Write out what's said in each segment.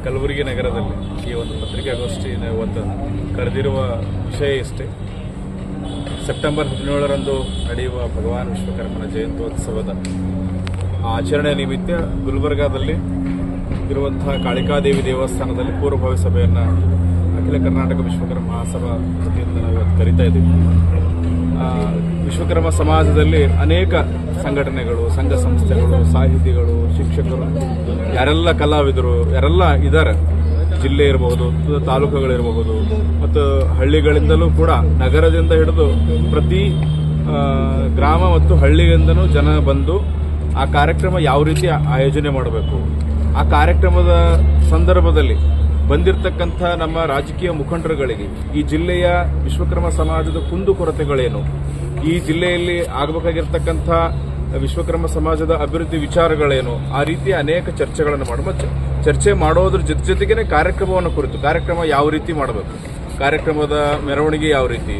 ಕಲಬುರಗಿ ನಗರದಲ್ಲಿ ಈ ಒಂದು ಪತ್ರಿಕಾಗೋಷ್ಠಿ ಇವತ್ತು ಕರೆದಿರುವ ವಿಷಯ ಇಷ್ಟೇ. ಸೆಪ್ಟೆಂಬರ್ 17ರಂದು ನಡೆಯುವ ಭಗವಾನ್ ವಿಶ್ವಕರ್ಮನ ಜಯಂತ್ಯೋತ್ಸವದ ಆಚರಣೆ ನಿಮಿತ್ತ ಗುಲ್ಬರ್ಗಾದಲ್ಲಿ ಇರುವಂತಹ ಕಾಳಿಕಾದೇವಿ ದೇವಸ್ಥಾನದಲ್ಲಿ ಪೂರ್ವಭಾವಿ ಸಭೆಯನ್ನು ಅಖಿಲ ಕರ್ನಾಟಕ ವಿಶ್ವಕರ್ಮ ಮಹಾಸಭಾ ವತಿಯಿಂದ ನಾವು ಇವತ್ತು ಕರೀತಾ ಇದ್ದೀವಿ. ವಿಶ್ವಕರ್ಮ ಸಮಾಜದಲ್ಲಿ ಅನೇಕ ಸಂಘಟನೆಗಳು, ಸಂಘ ಸಂಸ್ಥೆಗಳು, ಸಾಹಿತಿಗಳು, ಶಿಕ್ಷಕರು, ಯಾರೆಲ್ಲ ಕಲಾವಿದರು ಯಾರೆಲ್ಲ ಇದ್ದಾರೆ, ಜಿಲ್ಲೆ ಇರಬಹುದು, ತಾಲೂಕುಗಳಿರಬಹುದು, ಮತ್ತು ಹಳ್ಳಿಗಳಿಂದಲೂ ಕೂಡ ನಗರದಿಂದ ಹಿಡಿದು ಪ್ರತಿ ಗ್ರಾಮ ಮತ್ತು ಹಳ್ಳಿಯಿಂದನೂ ಜನ ಬಂದು ಆ ಕಾರ್ಯಕ್ರಮ ಯಾವ ರೀತಿ ಆಯೋಜನೆ ಮಾಡಬೇಕು, ಆ ಕಾರ್ಯಕ್ರಮದ ಸಂದರ್ಭದಲ್ಲಿ ಬಂದಿರತಕ್ಕಂಥ ನಮ್ಮ ರಾಜಕೀಯ ಮುಖಂಡರುಗಳಿಗೆ ಈ ಜಿಲ್ಲೆಯ ವಿಶ್ವಕರ್ಮ ಸಮಾಜದ ಕುಂದುಕೊರತೆಗಳೇನು, ಈ ಜಿಲ್ಲೆಯಲ್ಲಿ ಆಗಬೇಕಾಗಿರ್ತಕ್ಕಂಥ ವಿಶ್ವಕರ್ಮ ಸಮಾಜದ ಅಭಿವೃದ್ಧಿ ವಿಚಾರಗಳೇನು, ಆ ರೀತಿಯ ಅನೇಕ ಚರ್ಚೆಗಳನ್ನು ಮಾಡುವ ಚರ್ಚೆ ಮಾಡೋದ್ರ ಜೊತೆಗೇನೆ ಕಾರ್ಯಕ್ರಮವನ್ನು ಕುರಿತು ಕಾರ್ಯಕ್ರಮ ಯಾವ ರೀತಿ ಮಾಡಬೇಕು, ಕಾರ್ಯಕ್ರಮದ ಮೆರವಣಿಗೆ ಯಾವ ರೀತಿ,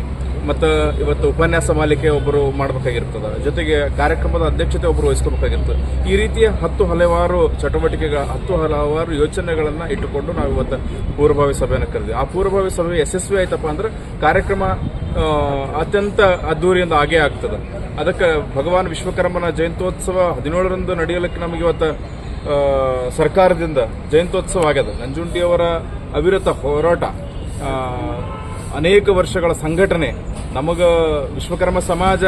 ಮತ್ತು ಇವತ್ತು ಉಪನ್ಯಾಸ ಮಾಲಿಕೆ ಒಬ್ಬರು ಮಾಡಬೇಕಾಗಿರ್ತದೆ, ಜೊತೆಗೆ ಕಾರ್ಯಕ್ರಮದ ಅಧ್ಯಕ್ಷತೆ ಒಬ್ಬರು ವಹಿಸ್ಕೋಬೇಕಾಗಿರ್ತದೆ. ಈ ರೀತಿಯ ಹಲವಾರು ಹಲವಾರು ಯೋಚನೆಗಳನ್ನು ಇಟ್ಟುಕೊಂಡು ನಾವು ಇವತ್ತು ಪೂರ್ವಭಾವಿ ಸಭೆಯನ್ನು ಕರೆದಿವಿ. ಆ ಪೂರ್ವಭಾವಿ ಸಭೆ ಯಶಸ್ವಿ ಆಯ್ತಪ್ಪ ಅಂದ್ರೆ ಕಾರ್ಯಕ್ರಮ ಅತ್ಯಂತ ಅದ್ದೂರಿಯಿಂದ ಆಗೇ ಆಗ್ತದೆ. ಅದಕ್ಕೆ ಭಗವಾನ್ ವಿಶ್ವಕರ್ಮನ ಜಯಂತ್ಯೋತ್ಸವ 17ರಂದು ನಡೆಯಲಿಕ್ಕೆ ನಮಗೆ ಇವತ್ತು ಸರ್ಕಾರದಿಂದ ಜಯಂತ್ಯೋತ್ಸವ ಆಗ್ಯದ. ನಂಜುಂಡಿಯವರ ಅವಿರತ ಹೋರಾಟ, ಅನೇಕ ವರ್ಷಗಳ ಸಂಘಟನೆ, ನಮಗ ವಿಶ್ವಕರ್ಮ ಸಮಾಜ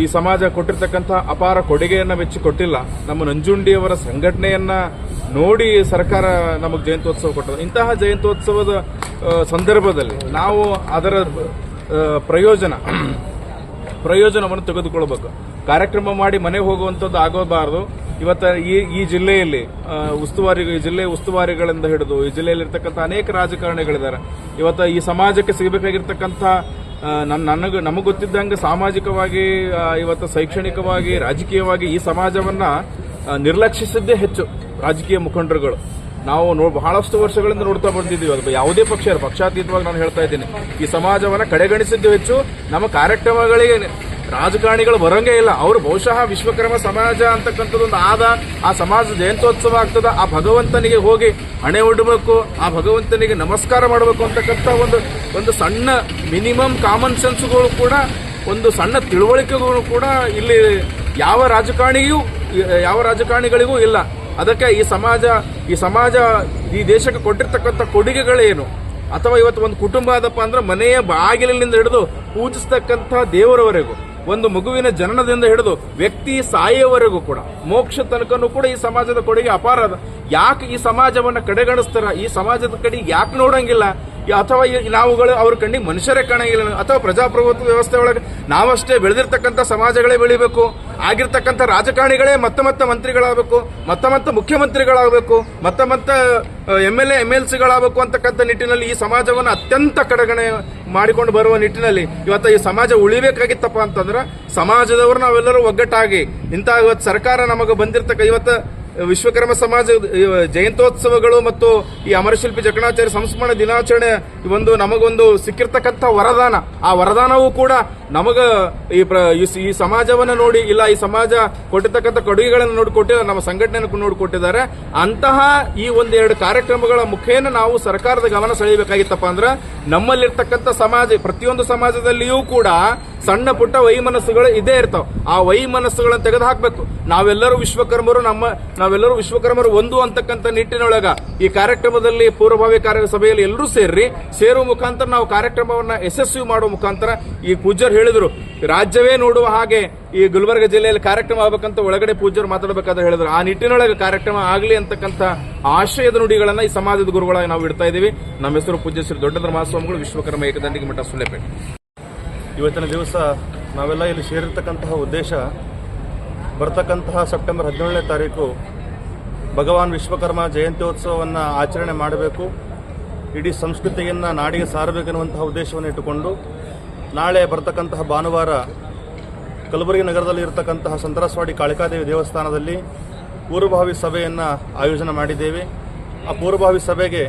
ಈ ಸಮಾಜ ಕೊಟ್ಟಿರ್ತಕ್ಕಂಥ ಅಪಾರ ಕೊಡುಗೆಯನ್ನು ಮೆಚ್ಚಿ ಕೊಟ್ಟಿಲ್ಲ. ನಮ್ಮ ನಂಜುಂಡಿಯವರ ಸಂಘಟನೆಯನ್ನ ನೋಡಿ ಸರ್ಕಾರ ನಮಗೆ ಜಯಂತ್ಯೋತ್ಸವ ಕೊಟ್ಟದ. ಇಂತಹ ಜಯಂತ್ಯೋತ್ಸವದ ಸಂದರ್ಭದಲ್ಲಿ ನಾವು ಅದರ ಪ್ರಯೋಜನವನ್ನು ತೆಗೆದುಕೊಳ್ಬೇಕು. ಕಾರ್ಯಕ್ರಮ ಮಾಡಿ ಮನೆ ಹೋಗುವಂಥದ್ದು ಆಗೋಬಾರದು. ಇವತ್ತು ಈ ಜಿಲ್ಲೆಯಲ್ಲಿ ಜಿಲ್ಲೆಯ ಉಸ್ತುವಾರಿಗಳಿಂದ ಹಿಡಿದು ಈ ಜಿಲ್ಲೆಯಲ್ಲಿರ್ತಕ್ಕಂಥ ಅನೇಕ ರಾಜಕಾರಣಿಗಳಿದ್ದಾರೆ. ಇವತ್ತು ಈ ಸಮಾಜಕ್ಕೆ ಸಿಗಬೇಕಾಗಿರ್ತಕ್ಕಂಥ ನಮಗೆ ಗೊತ್ತಿದ್ದಂಗೆ ಸಾಮಾಜಿಕವಾಗಿ, ಇವತ್ತು ಶೈಕ್ಷಣಿಕವಾಗಿ, ರಾಜಕೀಯವಾಗಿ ಈ ಸಮಾಜವನ್ನ ನಿರ್ಲಕ್ಷಿಸಿದ್ದೇ ಹೆಚ್ಚು ರಾಜಕೀಯ ಮುಖಂಡರುಗಳು. ನಾವು ಬಹಳಷ್ಟು ವರ್ಷಗಳಿಂದ ನೋಡ್ತಾ ಬಂದಿದ್ದೀವಿ. ಅದು ಯಾವುದೇ ಪಕ್ಷಾತೀತವಾಗಿ ನಾನು ಹೇಳ್ತಾ ಇದ್ದೀನಿ, ಈ ಸಮಾಜವನ್ನ ಕಡೆಗಣಿಸಿದ್ದು ಹೆಚ್ಚು. ನಮ್ಮ ಕಾರ್ಯಕ್ರಮಗಳಿಗೆ ರಾಜಕಾರಣಿಗಳು ಬರಂಗೇ ಇಲ್ಲ. ಅವರು ಬಹುಶಃ ವಿಶ್ವಕರ್ಮ ಸಮಾಜ ಅಂತಕ್ಕಂಥದ್ದೊಂದು ಆ ಸಮಾಜ ಜಯಂತ್ಯೋತ್ಸವ ಆಗ್ತದ, ಆ ಭಗವಂತನಿಗೆ ಹೋಗಿ ಹಣೆ ಉಡಬೇಕು, ಆ ಭಗವಂತನಿಗೆ ನಮಸ್ಕಾರ ಮಾಡಬೇಕು ಅಂತಕ್ಕಂಥ ಒಂದು ಸಣ್ಣ ಮಿನಿಮಮ್ ಕಾಮನ್ ಸೆನ್ಸ್ಗಳು ಕೂಡ, ಒಂದು ಸಣ್ಣ ತಿಳುವಳಿಕೆಗಳು ಕೂಡ ಇಲ್ಲಿ ಯಾವ ರಾಜಕಾರಣಿಗಳಿಗೂ ಇಲ್ಲ. ಅದಕ್ಕೆ ಈ ಸಮಾಜ ಈ ದೇಶಕ್ಕೆ ಕೊಟ್ಟಿರ್ತಕ್ಕಂಥ ಕೊಡುಗೆಗಳೇನು, ಅಥವಾ ಇವತ್ತು ಒಂದು ಕುಟುಂಬ ಆದಪ್ಪ ಅಂದ್ರೆ ಮನೆಯ ಬಾಗಿಲಿನಿಂದ ಹಿಡಿದು ಪೂಜಿಸ್ತಕ್ಕಂಥ ದೇವರವರೆಗೂ, ಒಂದು ಮಗುವಿನ ಜನನದಿಂದ ಹಿಡಿದು ವ್ಯಕ್ತಿ ಸಾಯೋವರೆಗೂ ಕೂಡ, ಮೋಕ್ಷ ತನಕನೂ ಕೂಡ ಈ ಸಮಾಜದ ಕೊಡುಗೆ ಅಪಾರ ಅದ. ಯಾಕೆ ಈ ಸಮಾಜವನ್ನ ಕಡೆಗಣಿಸ್ತಾರ, ಈ ಸಮಾಜದ ಕಡೆ ಯಾಕೆ ನೋಡಂಗಿಲ್ಲ, ಅಥವಾ ನಾವುಗಳು ಅವ್ರ ಕಣ್ಣಿಗೆ ಮನುಷ್ಯರೇ ಕಾಣಂಗಿಲ್ಲ, ಅಥವಾ ಪ್ರಜಾಪ್ರಭುತ್ವ ವ್ಯವಸ್ಥೆ ಒಳಗೆ ನಾವಷ್ಟೇ ಬೆಳೆದಿರ್ತಕ್ಕಂಥ ಸಮಾಜಗಳೇ ಬೆಳಿಬೇಕು, ಆಗಿರ್ತಕ್ಕಂಥ ರಾಜಕಾರಣಿಗಳೇ ಮತ್ತೆ ಮಂತ್ರಿಗಳಾಗಬೇಕು, ಮತ್ತೆ ಮುಖ್ಯಮಂತ್ರಿಗಳಾಗಬೇಕು, ಮತ್ತೆ MLCಗಳಾಗಬೇಕು ಅಂತಕ್ಕಂಥ ನಿಟ್ಟಿನಲ್ಲಿ ಈ ಸಮಾಜವನ್ನು ಅತ್ಯಂತ ಕಡೆಗಣೆ ಮಾಡಿಕೊಂಡು ಬರುವ ನಿಟ್ಟಿನಲ್ಲಿ ಇವತ್ತು ಈ ಸಮಾಜ ಉಳಿಬೇಕಾಗಿತ್ತಪ್ಪ ಅಂತಂದ್ರೆ ಸಮಾಜದವರು ನಾವೆಲ್ಲರೂ ಒಗ್ಗಟ್ಟಾಗಿ ಇವತ್ತು ಸರ್ಕಾರ ನಮಗೆ ಬಂದಿರ್ತಕ್ಕ ವಿಶ್ವಕರ್ಮ ಸಮಾಜ ಜಯಂತ್ಯೋತ್ಸವಗಳು ಮತ್ತು ಈ ಅಮರಶಿಲ್ಪಿ ಜಕಣಾಚಾರ್ಯ ಸಂಸ್ಮರಣ ದಿನಾಚರಣೆ ನಮಗೊಂದು ಸಿಕ್ಕಿರ್ತಕ್ಕಂಥ ವರದಾನ. ಆ ವರದಾನವೂ ಕೂಡ ನಮಗ ಈ ಸಮಾಜವನ್ನು ನೋಡಿ, ಇಲ್ಲ ಈ ಸಮಾಜ ಕೊಟ್ಟಿರ್ತಕ್ಕಂಥ ಕೊಡುಗೆಗಳನ್ನು ನೋಡಿ ಕೊಟ್ಟಿಲ್ಲ, ನಮ್ಮ ಸಂಘಟನೆಯನ್ನು ನೋಡಿ ಕೊಟ್ಟಿದ್ದಾರೆ. ಅಂತಹ ಈ ಒಂದೆರಡು ಕಾರ್ಯಕ್ರಮಗಳ ಮುಖೇನ ನಾವು ಸರ್ಕಾರದ ಗಮನ ಸೆಳೆಯಬೇಕಾಗಿತ್ತಪ್ಪ ಅಂದ್ರೆ ನಮ್ಮಲ್ಲಿರ್ತಕ್ಕಂಥ ಪ್ರತಿಯೊಂದು ಸಮಾಜದಲ್ಲಿಯೂ ಕೂಡ ಸಣ್ಣ ಪುಟ್ಟ ವೈಮನಸ್ಸುಗಳು ಇದೇ ಇರ್ತಾವ. ಆ ವೈಮನಸ್ಸುಗಳನ್ನು ತೆಗೆದು ಹಾಕಬೇಕು. ನಾವೆಲ್ಲರೂ ವಿಶ್ವಕರ್ಮರು ಒಂದು ಅಂತಕ್ಕಂಥ ನಿಟ್ಟಿನೊಳಗ ಈ ಕಾರ್ಯಕ್ರಮದಲ್ಲಿ ಪೂರ್ವಭಾವಿ ಸಭೆಯಲ್ಲಿ ಎಲ್ಲರೂ ಸೇರುವ ಮುಖಾಂತರ ನಾವು ಕಾರ್ಯಕ್ರಮವನ್ನ ಯಶಸ್ವಿ ಮಾಡುವ ಮುಖಾಂತರ ಈ ಪೂಜ್ಯರು ಹೇಳಿದ್ರು, ರಾಜ್ಯವೇ ನೋಡುವ ಹಾಗೆ ಈ ಗುಲ್ಬರ್ಗ ಜಿಲ್ಲೆಯಲ್ಲಿ ಕಾರ್ಯಕ್ರಮ ಆಗಬೇಕಂತ ಒಳಗಡೆ ಪೂಜ್ಯರು ಮಾತಾಡಬೇಕಾದ್ರೆ ಹೇಳಿದ್ರು. ಆ ನಿಟ್ಟಿನೊಳಗೆ ಕಾರ್ಯಕ್ರಮ ಆಗಲಿ ಅಂತಕ್ಕಂಥ ಆಶಯದ ನುಡಿಗಳನ್ನ ಈ ಸಮಾಜದ ಗುರುಗಳಾಗಿ ನಾವು ಇಡ್ತಾ ಇದ್ದೀವಿ. ನಮ್ಮ ಹೆಸರು ಪೂಜ್ಯ ಶ್ರೀ ದೊಡ್ಡದ್ರ ಮಹಾಸ್ವಾಮಿಗಳು, ವಿಶ್ವಕರ್ಮ ಏಕದಂಡಿಗೆ ಮಠ ಸುಲೇಪೇಟೆ. ಇವತ್ತಿನ ದಿವಸ ನಾವೆಲ್ಲ ಇಲ್ಲಿ ಸೇರಿರ್ತಕ್ಕಂತಹ ಉದ್ದೇಶ, ಬರ್ತಕ್ಕಂತಹ ಸೆಪ್ಟೆಂಬರ್ 17ನೇ ತಾರೀಕು ಭಗವಾನ್ ವಿಶ್ವಕರ್ಮ ಜಯಂತ್ಯೋತ್ಸವವನ್ನು ಆಚರಣೆ ಮಾಡಬೇಕು, ಇಡೀ ಸಂಸ್ಕೃತಿಯನ್ನು ನಾಡಿಗೆ ಸಾರಬೇಕೆನ್ನುವಂತಹ ಉದ್ದೇಶವನ್ನು ಇಟ್ಟುಕೊಂಡು ನಾಳೆ ಬರ್ತಕ್ಕಂತಹ ಭಾನುವಾರ ಕಲಬುರಗಿ ನಗರದಲ್ಲಿ ಇರತಕ್ಕಂತಹ ಸಂತರಸವಾಡಿ ಕಾಳಿಕಾದೇವಿ ದೇವಸ್ಥಾನದಲ್ಲಿ ಪೂರ್ವಭಾವಿ ಸಭೆಯನ್ನು ಆಯೋಜನೆ ಮಾಡಿದ್ದೇವೆ. ಆ ಪೂರ್ವಭಾವಿ ಸಭೆಗೆ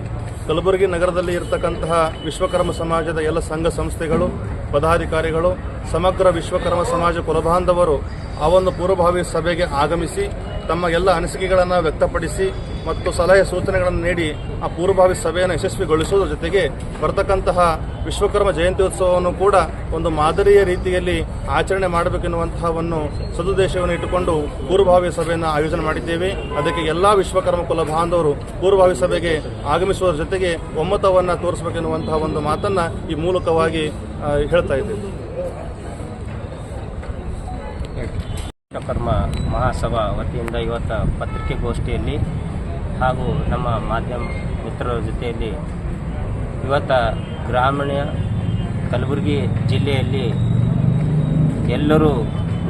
ಕಲಬುರಗಿ ನಗರದಲ್ಲಿ ಇರತಕ್ಕಂತಹ ವಿಶ್ವಕರ್ಮ ಸಮಾಜದ ಎಲ್ಲ ಸಂಘ ಸಂಸ್ಥೆಗಳು, ಪದಾಧಿಕಾರಿಗಳು, ಸಮಗ್ರ ವಿಶ್ವಕರ್ಮ ಸಮಾಜ ಕುಲಬಾಂಧವರು ಆ ಒಂದು ಪೂರ್ವಭಾವಿ ಸಭೆಗೆ ಆಗಮಿಸಿ ತಮ್ಮ ಎಲ್ಲ ಅನಿಸಿಕೆಗಳನ್ನು ವ್ಯಕ್ತಪಡಿಸಿ ಮತ್ತು ಸಲಹೆ ಸೂಚನೆಗಳನ್ನು ನೀಡಿ ಆ ಪೂರ್ವಭಾವಿ ಸಭೆಯನ್ನು ಯಶಸ್ವಿಗೊಳಿಸುವುದರ ಜೊತೆಗೆ ಬರ್ತಕ್ಕಂತಹ ವಿಶ್ವಕರ್ಮ ಜಯಂತ್ಯೋತ್ಸವವನ್ನು ಕೂಡ ಒಂದು ಮಾದರಿಯ ರೀತಿಯಲ್ಲಿ ಆಚರಣೆ ಮಾಡಬೇಕೆನ್ನುವಂತಹವನ್ನು ಸದುದ್ದೇಶವನ್ನು ಇಟ್ಟುಕೊಂಡು ಪೂರ್ವಭಾವಿ ಸಭೆಯನ್ನು ಆಯೋಜನೆ ಮಾಡಿದ್ದೇವೆ. ಅದಕ್ಕೆ ಎಲ್ಲ ವಿಶ್ವಕರ್ಮ ಕುಲ ಬಾಂಧವರು ಪೂರ್ವಭಾವಿ ಸಭೆಗೆ ಆಗಮಿಸುವುದರ ಜೊತೆಗೆ ಒಮ್ಮತವನ್ನು ತೋರಿಸಬೇಕೆನ್ನುವಂತಹ ಒಂದು ಮಾತನ್ನು ಈ ಮೂಲಕವಾಗಿ ಹೇಳ್ತಾ ಇದ್ದೇವೆ. ವಿಶ್ವಕರ್ಮ ಮಹಾಸಭಾ ವತಿಯಿಂದ ಇವತ್ತು ಪತ್ರಿಕೆಗೋಷ್ಠಿಯಲ್ಲಿ ಹಾಗೂ ನಮ್ಮ ಮಾಧ್ಯಮ ಮಿತ್ರರ ಜೊತೆಯಲ್ಲಿ ಇವತ್ತು ಗ್ರಾಮೀಣ ಕಲಬುರಗಿ ಜಿಲ್ಲೆಯಲ್ಲಿ ಎಲ್ಲರೂ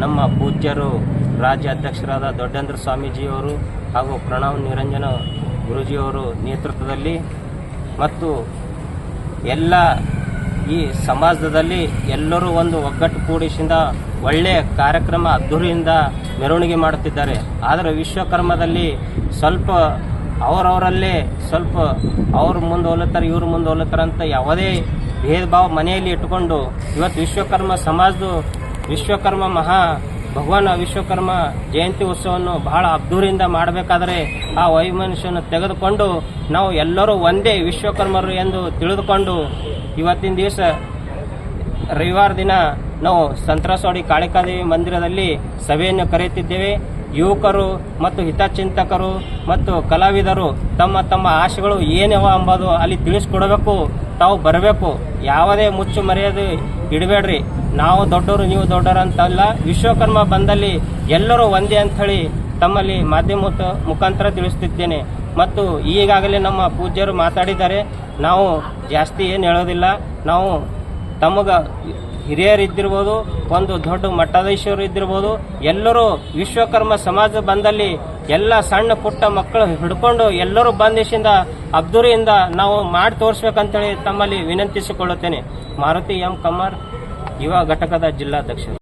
ನಮ್ಮ ಪೂಜ್ಯರು ರಾಜ್ಯ ಅಧ್ಯಕ್ಷರಾದ ದೊಡ್ಡೇಂದ್ರ ಸ್ವಾಮೀಜಿಯವರು ಹಾಗೂ ಪ್ರಣವ್ ನಿರಂಜನ ಗುರೂಜಿಯವರು ನೇತೃತ್ವದಲ್ಲಿ ಮತ್ತು ಎಲ್ಲ ಈ ಸಮಾಜದಲ್ಲಿ ಎಲ್ಲರೂ ಒಂದು ಒಗ್ಗಟ್ಟು ಕೂಡಿಸಿಂದ ಒಳ್ಳೆಯ ಕಾರ್ಯಕ್ರಮ ಅದ್ದೂರಿಯಿಂದ ಮೆರವಣಿಗೆ ಮಾಡುತ್ತಿದ್ದಾರೆ. ಆದರೆ ವಿಶ್ವಕರ್ಮದಲ್ಲಿ ಸ್ವಲ್ಪ ಅವರವರಲ್ಲೇ ಸ್ವಲ್ಪ ಅವ್ರು ಮುಂದೆ ಹೋಲತ್ತಾರೆ ಇವರು ಮುಂದೆ ಹೋಲತ್ತಾರೆ ಅಂತ ಯಾವುದೇ ಭೇದ ಭಾವ ಮನೆಯಲ್ಲಿ ಇಟ್ಟುಕೊಂಡು ಇವತ್ತು ವಿಶ್ವಕರ್ಮ ಸಮಾಜದ ವಿಶ್ವಕರ್ಮ ಭಗವಾನ್ ವಿಶ್ವಕರ್ಮ ಜಯಂತಿ ಉತ್ಸವವನ್ನು ಬಹಳ ಅದ್ದೂರಿಯಿಂದ ಮಾಡಬೇಕಾದರೆ ಆ ವೈಮನಸ್ಸನ್ನು ತೆಗೆದುಕೊಂಡು ನಾವು ಎಲ್ಲರೂ ಒಂದೇ ವಿಶ್ವಕರ್ಮರು ಎಂದು ತಿಳಿದುಕೊಂಡು ಇವತ್ತಿನ ದಿವಸ ರವಿವಾರ ದಿನ ನಾವು ಸಂತ್ರಸವಾಡಿ ಕಾಳಿಕಾದೇವಿ ಮಂದಿರದಲ್ಲಿ ಸಭೆಯನ್ನು ಕರೆಯುತ್ತಿದ್ದೇವೆ. ಯುವಕರು ಮತ್ತು ಹಿತಚಿಂತಕರು ಮತ್ತು ಕಲಾವಿದರು ತಮ್ಮ ತಮ್ಮ ಆಶೆಗಳು ಏನವ ಎಂಬುದು ಅಲ್ಲಿ ತಿಳಿಸ್ಕೊಡಬೇಕು. ತಾವು ಬರಬೇಕು, ಯಾವುದೇ ಮುಚ್ಚು ಮರೆಯೋದು ಇಡಬೇಡ್ರಿ. ನಾವು ದೊಡ್ಡವರು ನೀವು ದೊಡ್ಡವರು ಅಂತಲ್ಲ, ವಿಶ್ವಕರ್ಮ ಬಂದಲ್ಲಿ ಎಲ್ಲರೂ ಒಂದೇ ಅಂಥೇಳಿ ತಮ್ಮಲ್ಲಿ ಮಾಧ್ಯಮ ಮುಖಾಂತರ ತಿಳಿಸುತ್ತಿದ್ದೇನೆ. ಮತ್ತು ಈಗಾಗಲೇ ನಮ್ಮ ಪೂಜ್ಯರು ಮಾತಾಡಿದ್ದಾರೆ. ನಾವು ಜಾಸ್ತಿ ಏನು ಹೇಳೋದಿಲ್ಲ. ನಾವು ತಮಗೆ ಹಿರಿಯರಿದ್ದಿರ್ಬೋದು, ಒಂದು ದೊಡ್ಡ ಮಠಾಧೀಶರು ಇದ್ದಿರ್ಬೋದು, ಎಲ್ಲರೂ ವಿಶ್ವಕರ್ಮ ಸಮಾಜ ಬಂದಲ್ಲಿ ಎಲ್ಲ ಸಣ್ಣ ಪುಟ್ಟ ಮಕ್ಕಳು ಹಿಡ್ಕೊಂಡು ಎಲ್ಲರೂ ಬಂದಿಸಿಂದ ಅದ್ದೂರಿಯಿಂದ ನಾವು ಮಾಡಿ ತೋರಿಸ್ಬೇಕಂತೇಳಿ ತಮ್ಮಲ್ಲಿ ವಿನಂತಿಸಿಕೊಳ್ಳುತ್ತೇನೆ. ಮಾರುತಿ ಎಂ ಕಮ್ಮಾರ್, ಯುವ ಘಟಕದ ಜಿಲ್ಲಾಧ್ಯಕ್ಷರು.